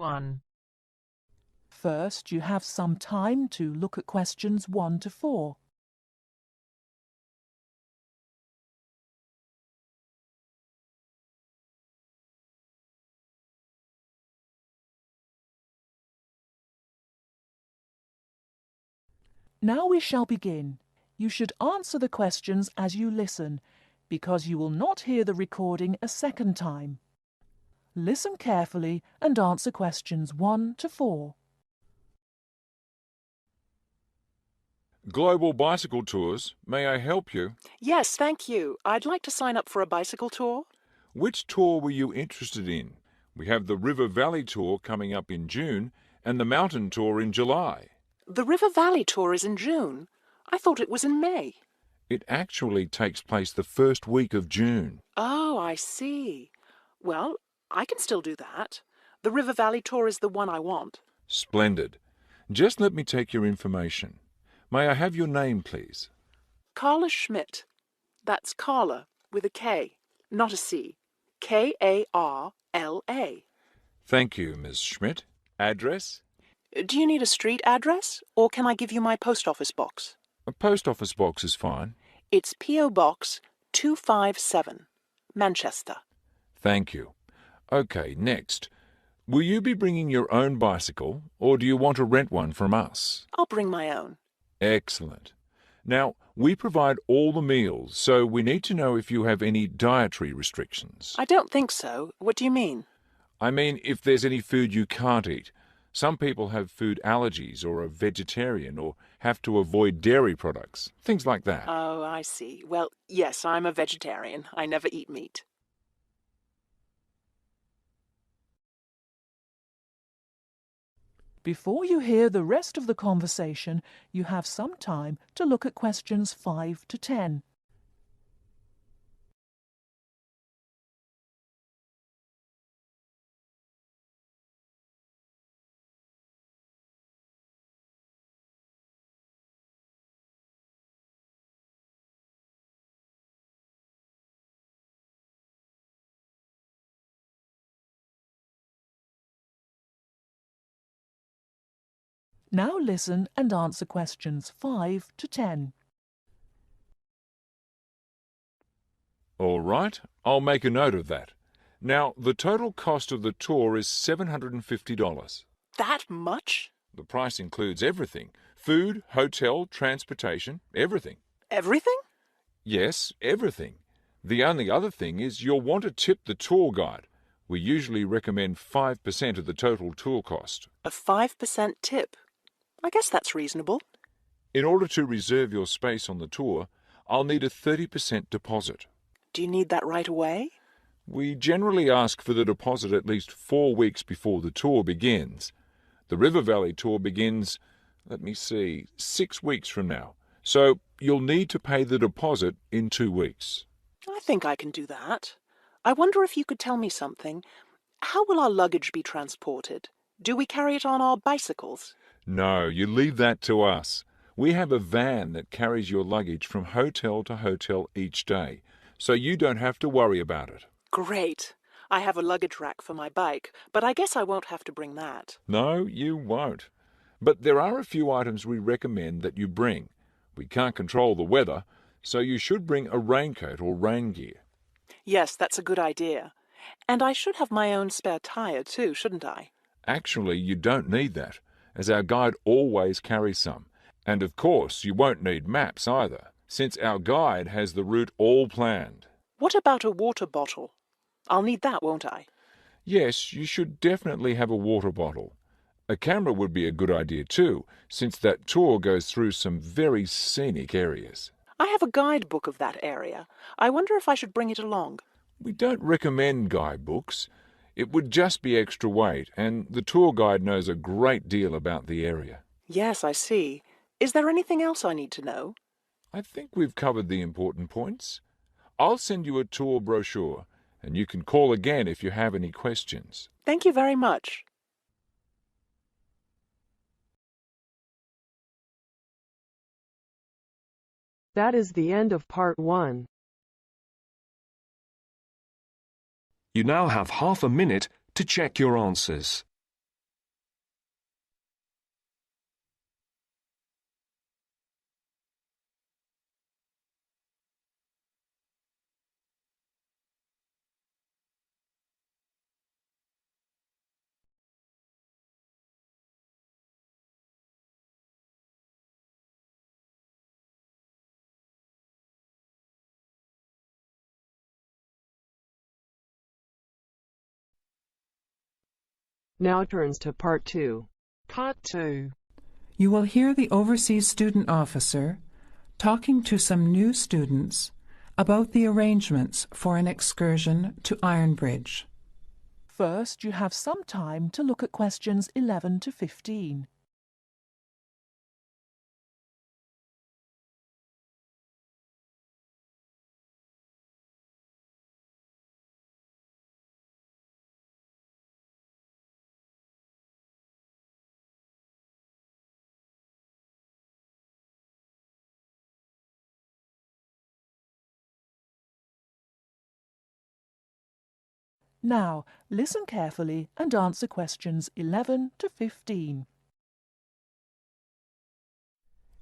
1. First, you have some time to look at questions 1 to 4. Now we shall begin. You should answer the questions as you listen, because you will not hear the recording a second time. Listen carefully and answer questions 1 to 4. Global Bicycle Tours, may I help you? Yes, thank you. I'd like to sign up for a bicycle tour. Which tour were you interested in? We have the River Valley Tour coming up in June and the Mountain Tour in July. The River Valley tour is in June. I thought it was in May. It actually takes place the first week of June. Oh, I see. Well, I can still do that. The River Valley tour is the one I want. Splendid. Just let me take your information. May I have your name, please? Carla Schmidt. That's Carla with a K, not a C. K-A-R-L-A. Thank you, Ms. Schmidt. Address? Do you need a street address, or can I give you my post office box? A post office box is fine. It's P.O. Box 257, Manchester. Thank you. Okay, next. Will you be bringing your own bicycle, or do you want to rent one from us? I'll bring my own. Excellent. Now, we provide all the meals, so we need to know if you have any dietary restrictions. I don't think so. What do you mean? I mean, if there's any food you can't eat. Some people have food allergies or are vegetarian or have to avoid dairy products, things like that. Oh, I see. Well, yes, I'm a vegetarian. I never eat meat. Before you hear the rest of the conversation, you have some time to look at questions 5 to 10. Now listen and answer questions 5 to 10. All right, I'll make a note of that. Now, the total cost of the tour is $750. That much? The price includes everything: food, hotel, transportation, everything. Everything? Yes, everything. The only other thing is you'll want to tip the tour guide. We usually recommend 5% of the total tour cost. A 5% tip. I guess that's reasonable. In order to reserve your space on the tour, I'll need a 30% deposit. Do you need that right away? We generally ask for the deposit at least 4 weeks before the tour begins. The River Valley tour begins, 6 weeks from now. So you'll need to pay the deposit in 2 weeks. I think I can do that. I wonder if you could tell me something. How will our luggage be transported? Do we carry it on our bicycles? No, you leave that to us. We have a van that carries your luggage from hotel to hotel each day, so you don't have to worry about it. Great. I have a luggage rack for my bike, but I guess I won't have to bring that. No, you won't. But there are a few items we recommend that you bring. We can't control the weather, so you should bring a raincoat or rain gear. Yes, that's a good idea. And I should have my own spare tire too, shouldn't I? Actually, you don't need that, as our guide always carries some. And of course, you won't need maps either, since our guide has the route all planned. What about a water bottle? I'll need that, won't I? Yes, you should definitely have a water bottle. A camera would be a good idea too, since that tour goes through some very scenic areas. I have a guidebook of that area. I wonder if I should bring it along. We don't recommend guidebooks. It would just be extra weight, and the tour guide knows a great deal about the area. Yes, I see. Is there anything else I need to know? I think we've covered the important points. I'll send you a tour brochure, and you can call again if you have any questions. Thank you very much. That is the end of part 1. You now have half a minute to check your answers. Now turns to Part 2. Part 2. You will hear the Overseas Student Officer talking to some new students about the arrangements for an excursion to Ironbridge. First, you have some time to look at questions 11 to 15. Now, listen carefully and answer questions 11 to 15.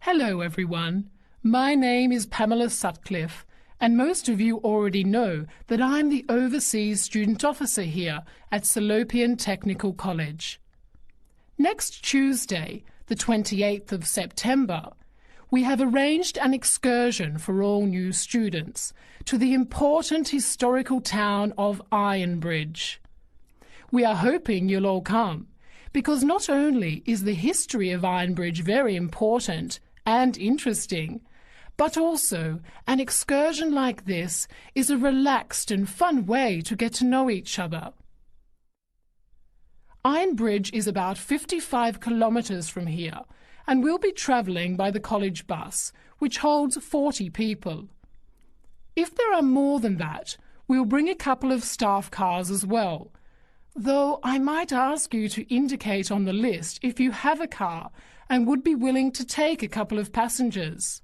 Hello everyone, my name is Pamela Sutcliffe and most of you already know that I'm the Overseas Student Officer here at Salopian Technical College. Next Tuesday, the 28th of September, we have arranged an excursion for all new students to the important historical town of Ironbridge. We are hoping you'll all come, because not only is the history of Ironbridge very important and interesting, but also an excursion like this is a relaxed and fun way to get to know each other. Ironbridge is about 55 kilometres from here, and we'll be travelling by the college bus, which holds 40 people. If there are more than that, we'll bring a couple of staff cars as well, though I might ask you to indicate on the list if you have a car and would be willing to take a couple of passengers.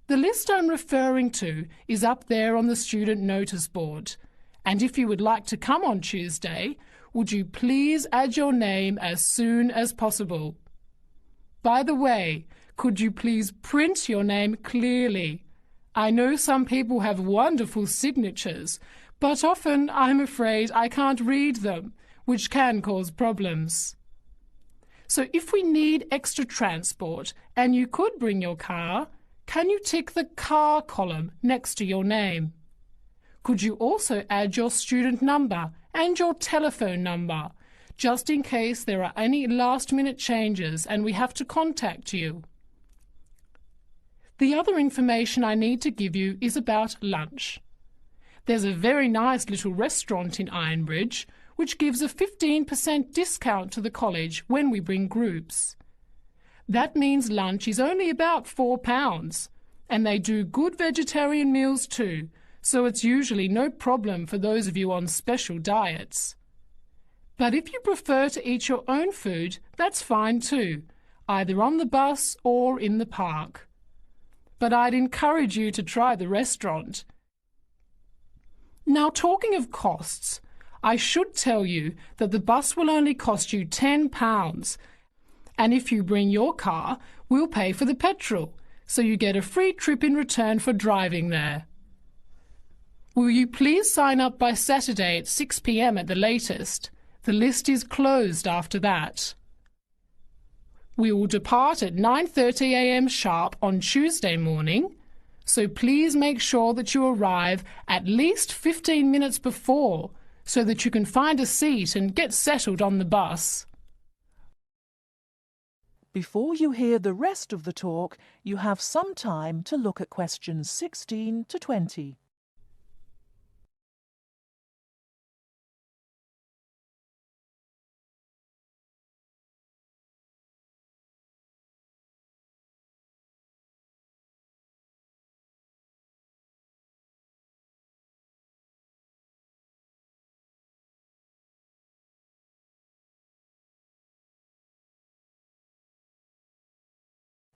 The list I'm referring to is up there on the student notice board, and if you would like to come on Tuesday, would you please add your name as soon as possible? By the way, could you please print your name clearly? I know some people have wonderful signatures, but often I'm afraid I can't read them, which can cause problems. So if we need extra transport and you could bring your car, can you tick the car column next to your name? Could you also add your student number and your telephone number, just in case there are any last-minute changes and we have to contact you? The other information I need to give you is about lunch. There's a very nice little restaurant in Ironbridge which gives a 15% discount to the college when we bring groups. That means lunch is only about £4, and they do good vegetarian meals too, so it's usually no problem for those of you on special diets. But if you prefer to eat your own food, that's fine too, either on the bus or in the park. But I'd encourage you to try the restaurant. Now, talking of costs, I should tell you that the bus will only cost you £10, and if you bring your car, we'll pay for the petrol, so you get a free trip in return for driving there. Will you please sign up by Saturday at 6 p.m. at the latest? The list is closed after that. We will depart at 9:30 a.m. sharp on Tuesday morning, so please make sure that you arrive at least 15 minutes before so that you can find a seat and get settled on the bus. Before you hear the rest of the talk, you have some time to look at questions 16 to 20.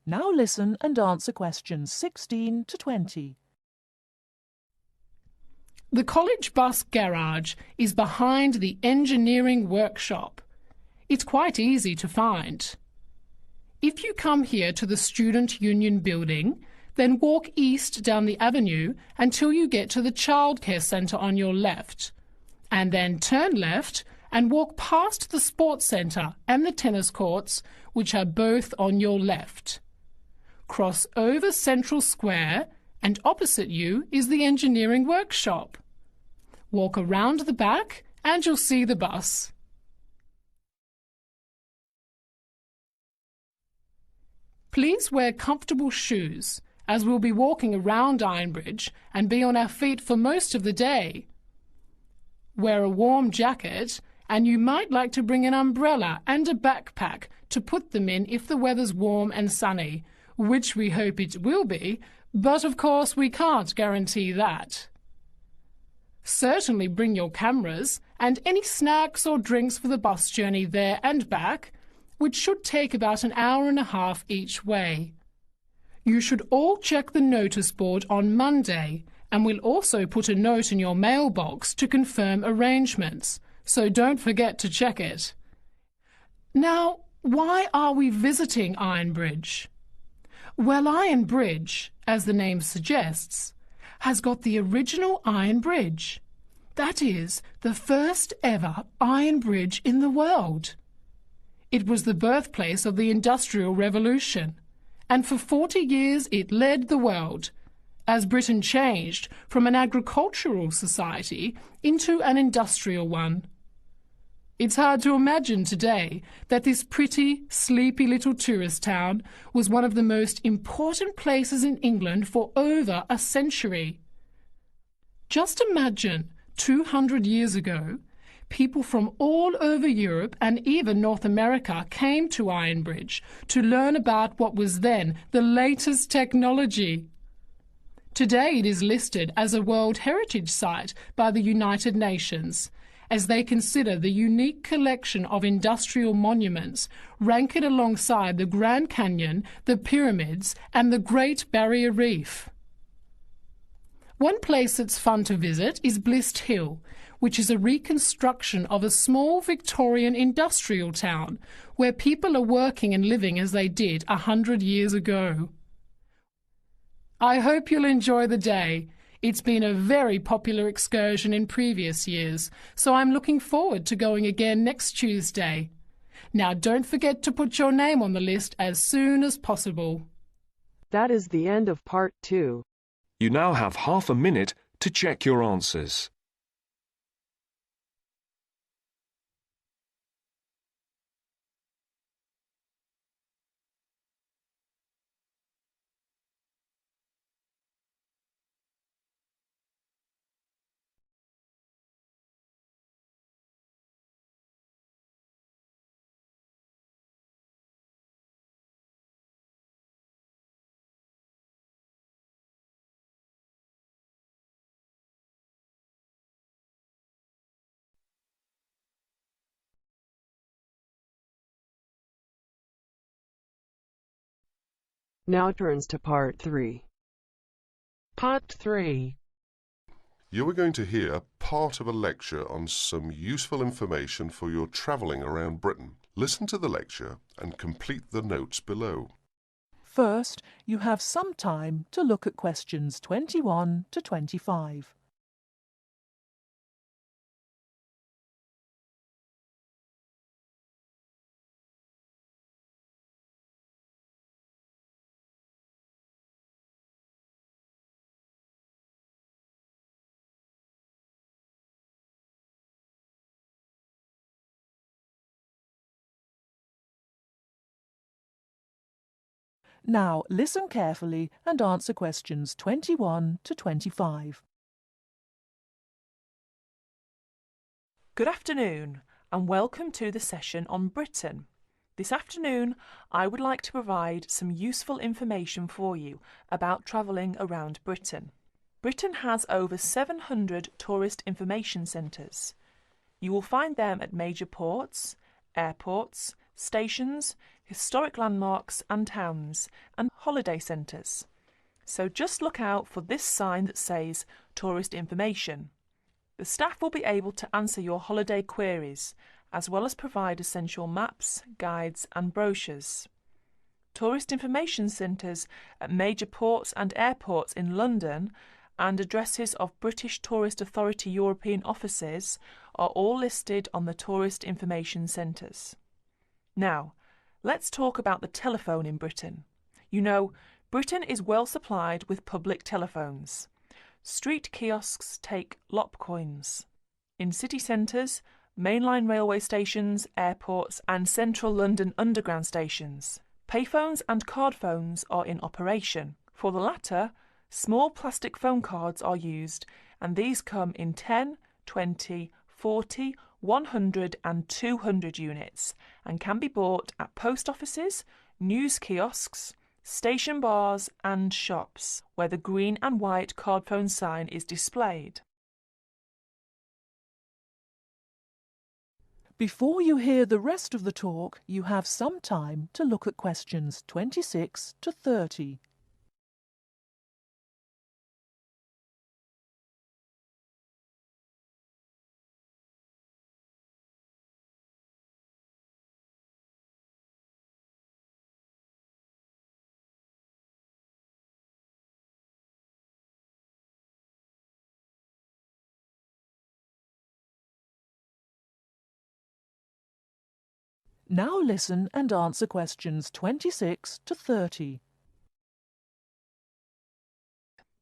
Now listen and answer questions 16 to 20. The college bus garage is behind the engineering workshop. It's quite easy to find. If you come here to the Student Union building, then walk east down the avenue until you get to the childcare centre on your left, and then turn left and walk past the sports centre and the tennis courts, which are both on your left. Cross over Central Square, and opposite you is the engineering workshop. Walk around the back and you'll see the bus. Please wear comfortable shoes, as we'll be walking around Ironbridge and be on our feet for most of the day. Wear a warm jacket, and you might like to bring an umbrella and a backpack to put them in if the weather's warm and sunny, which we hope it will be, but of course we can't guarantee that. Certainly bring your cameras and any snacks or drinks for the bus journey there and back, which should take about an hour and a half each way. You should all check the notice board on Monday, and we'll also put a note in your mailbox to confirm arrangements, so don't forget to check it. Now, why are we visiting Ironbridge? Well, Ironbridge, as the name suggests, has got the original iron bridge. That is, the first ever iron bridge in the world. It was the birthplace of the Industrial Revolution, and for 40 years it led the world, as Britain changed from an agricultural society into an industrial one. It's hard to imagine today that this pretty, sleepy little tourist town was one of the most important places in England for over a century. Just imagine, 200 years ago, people from all over Europe and even North America came to Ironbridge to learn about what was then the latest technology. Today it is listed as a World Heritage Site by the United Nations, as they consider the unique collection of industrial monuments, rank it alongside the Grand Canyon, the pyramids, and the Great Barrier Reef. One place that's fun to visit is Blist Hill, which is a reconstruction of a small Victorian industrial town where people are working and living as they did 100 years ago. I hope you'll enjoy the day. It's been a very popular excursion in previous years, so I'm looking forward to going again next Tuesday. Now don't forget to put your name on the list as soon as possible. That is the end of part 2. You now have half a minute to check your answers. Now turns to part 3. Part 3. You are going to hear part of a lecture on some useful information for your travelling around Britain. Listen to the lecture and complete the notes below. First, you have some time to look at questions 21 to 25. Now listen carefully and answer questions 21 to 25. Good afternoon and welcome to the session on Britain. This afternoon I would like to provide some useful information for you about travelling around Britain. Britain has over 700 tourist information centres. You will find them at major ports, airports, stations, historic landmarks and towns, and holiday centres. So just look out for this sign that says Tourist Information. The staff will be able to answer your holiday queries, as well as provide essential maps, guides and brochures. Tourist information centres at major ports and airports in London and addresses of British Tourist Authority European offices are all listed on the Tourist Information Centres. Now, let's talk about the telephone in Britain. You know, Britain is well supplied with public telephones. Street kiosks take lop coins. In city centres, mainline railway stations, airports and central London underground stations, Payphones and card phones are in operation. For the latter, small plastic phone cards are used, and these come in 10, 20, 40, 100 and 200 units and can be bought at post offices, news kiosks, station bars and shops where the green and white card phone sign is displayed. Before you hear the rest of the talk, you have some time to look at questions 26 to 30. Now listen and answer questions 26 to 30.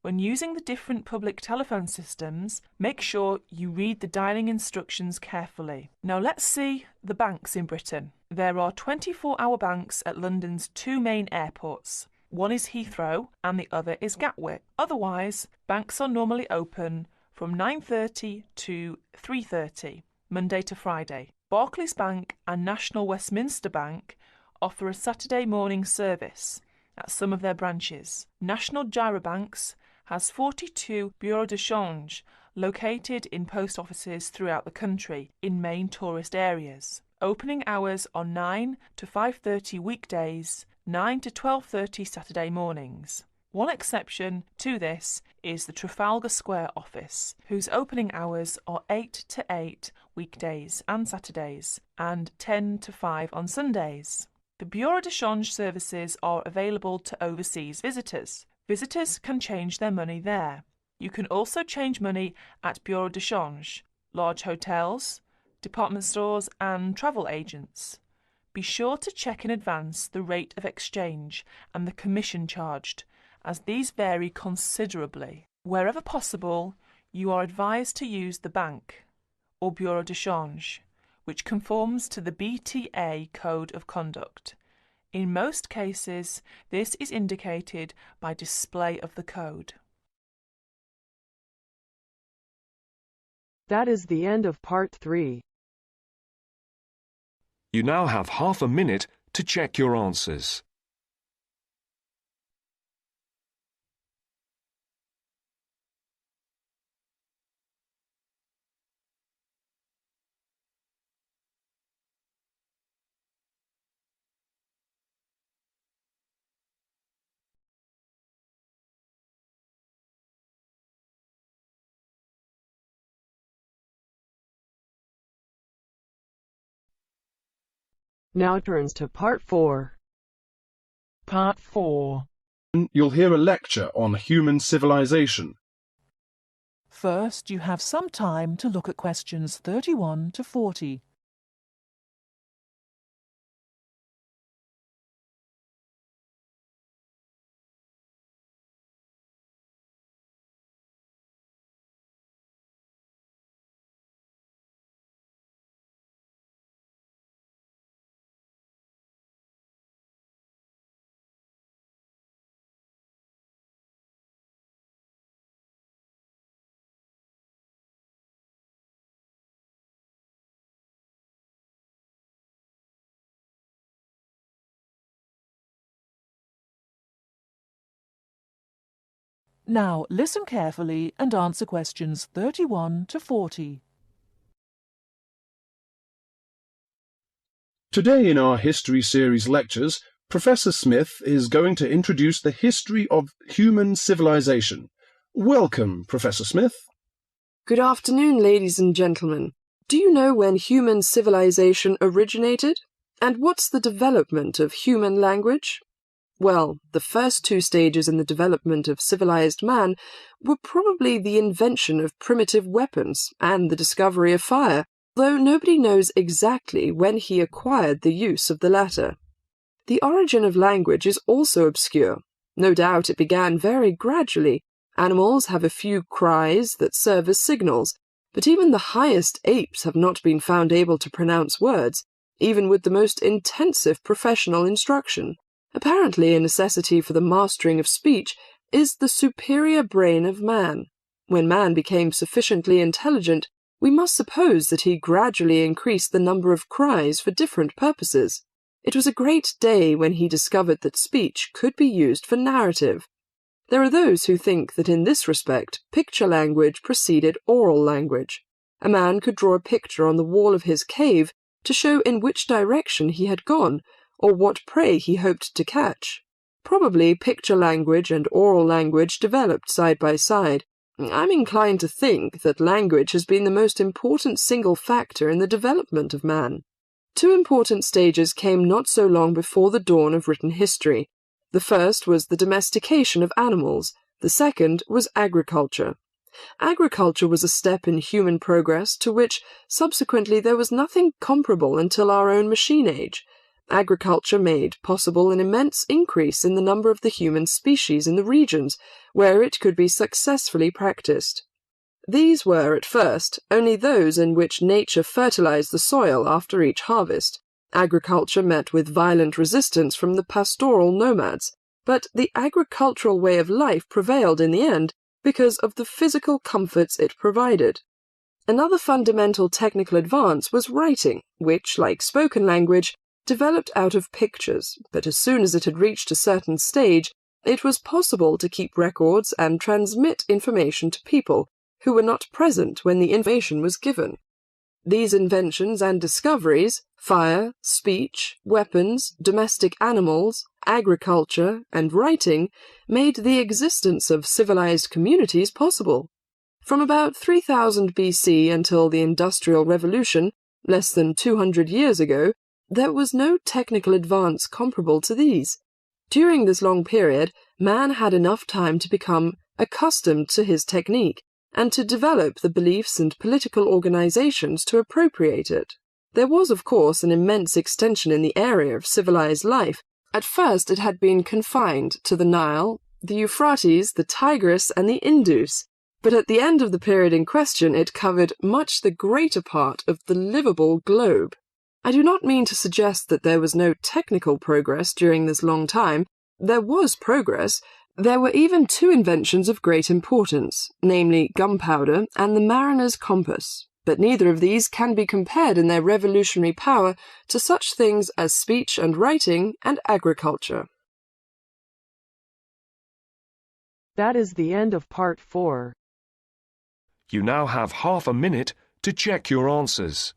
When using the different public telephone systems, make sure you read the dialling instructions carefully. Now let's see the banks in Britain. There are 24-hour banks at London's two main airports. One is Heathrow and the other is Gatwick. Otherwise, banks are normally open from 9:30 to 3:30, Monday to Friday. Barclays Bank and National Westminster Bank offer a Saturday morning service at some of their branches. National Gyrobanks has 42 bureaux de change located in post offices throughout the country in main tourist areas. Opening hours are 9 to 5:30 weekdays, 9 to 12:30 Saturday mornings. One exception to this is the Trafalgar Square office, whose opening hours are 8 to 8 weekdays and Saturdays, and 10 to 5 on Sundays. The Bureau de Change services are available to overseas visitors. Visitors can change their money there. You can also change money at Bureau de Change, large hotels, department stores and travel agents. Be sure to check in advance the rate of exchange and the commission charged, as these vary considerably. Wherever possible, you are advised to use the bank or Bureau de Change, which conforms to the BTA Code of Conduct. In most cases, this is indicated by display of the code. That is the end of part 3. You now have half a minute to check your answers. Now turns to part 4. Part 4. You'll hear a lecture on human civilization. First, you have some time to look at questions 31 to 40. Now listen carefully and answer questions 31 to 40. Today in our History Series lectures, Professor Smith is going to introduce the history of human civilization. Welcome, Professor Smith. Good afternoon, ladies and gentlemen. Do you know when human civilization originated? And what's the development of human language? Well, the first two stages in the development of civilized man were probably the invention of primitive weapons and the discovery of fire, though nobody knows exactly when he acquired the use of the latter. The origin of language is also obscure. No doubt it began very gradually. Animals have a few cries that serve as signals, but even the highest apes have not been found able to pronounce words, even with the most intensive professional instruction. Apparently, a necessity for the mastering of speech is the superior brain of man. When man became sufficiently intelligent, we must suppose that he gradually increased the number of cries for different purposes. It was a great day when he discovered that speech could be used for narrative. There are those who think that in this respect, picture language preceded oral language. A man could draw a picture on the wall of his cave to show in which direction he had gone, or what prey he hoped to catch. Probably picture language and oral language developed side by side. I'm inclined to think that language has been the most important single factor in the development of man. Two important stages came not so long before the dawn of written history. The first was the domestication of animals. The second was agriculture. Agriculture was a step in human progress to which, subsequently, there was nothing comparable until our own machine age. Agriculture made possible an immense increase in the number of the human species in the regions where it could be successfully practiced. These were, at first, only those in which nature fertilized the soil after each harvest. Agriculture met with violent resistance from the pastoral nomads, but the agricultural way of life prevailed in the end because of the physical comforts it provided. Another fundamental technical advance was writing, which, like spoken language, developed out of pictures, but as soon as it had reached a certain stage, it was possible to keep records and transmit information to people who were not present when the information was given. These inventions and discoveries, fire, speech, weapons, domestic animals, agriculture, and writing, made the existence of civilized communities possible. From about 3000 BC until the Industrial Revolution, less than 200 years ago, there was no technical advance comparable to these. During this long period, man had enough time to become accustomed to his technique, and to develop the beliefs and political organizations to appropriate it. There was, of course, an immense extension in the area of civilized life. At first it had been confined to the Nile, the Euphrates, the Tigris, and the Indus, but at the end of the period in question it covered much the greater part of the livable globe. I do not mean to suggest that there was no technical progress during this long time. There was progress. There were even two inventions of great importance, namely gunpowder and the mariner's compass, but neither of these can be compared in their revolutionary power to such things as speech and writing and agriculture. That is the end of part 4. You now have half a minute to check your answers.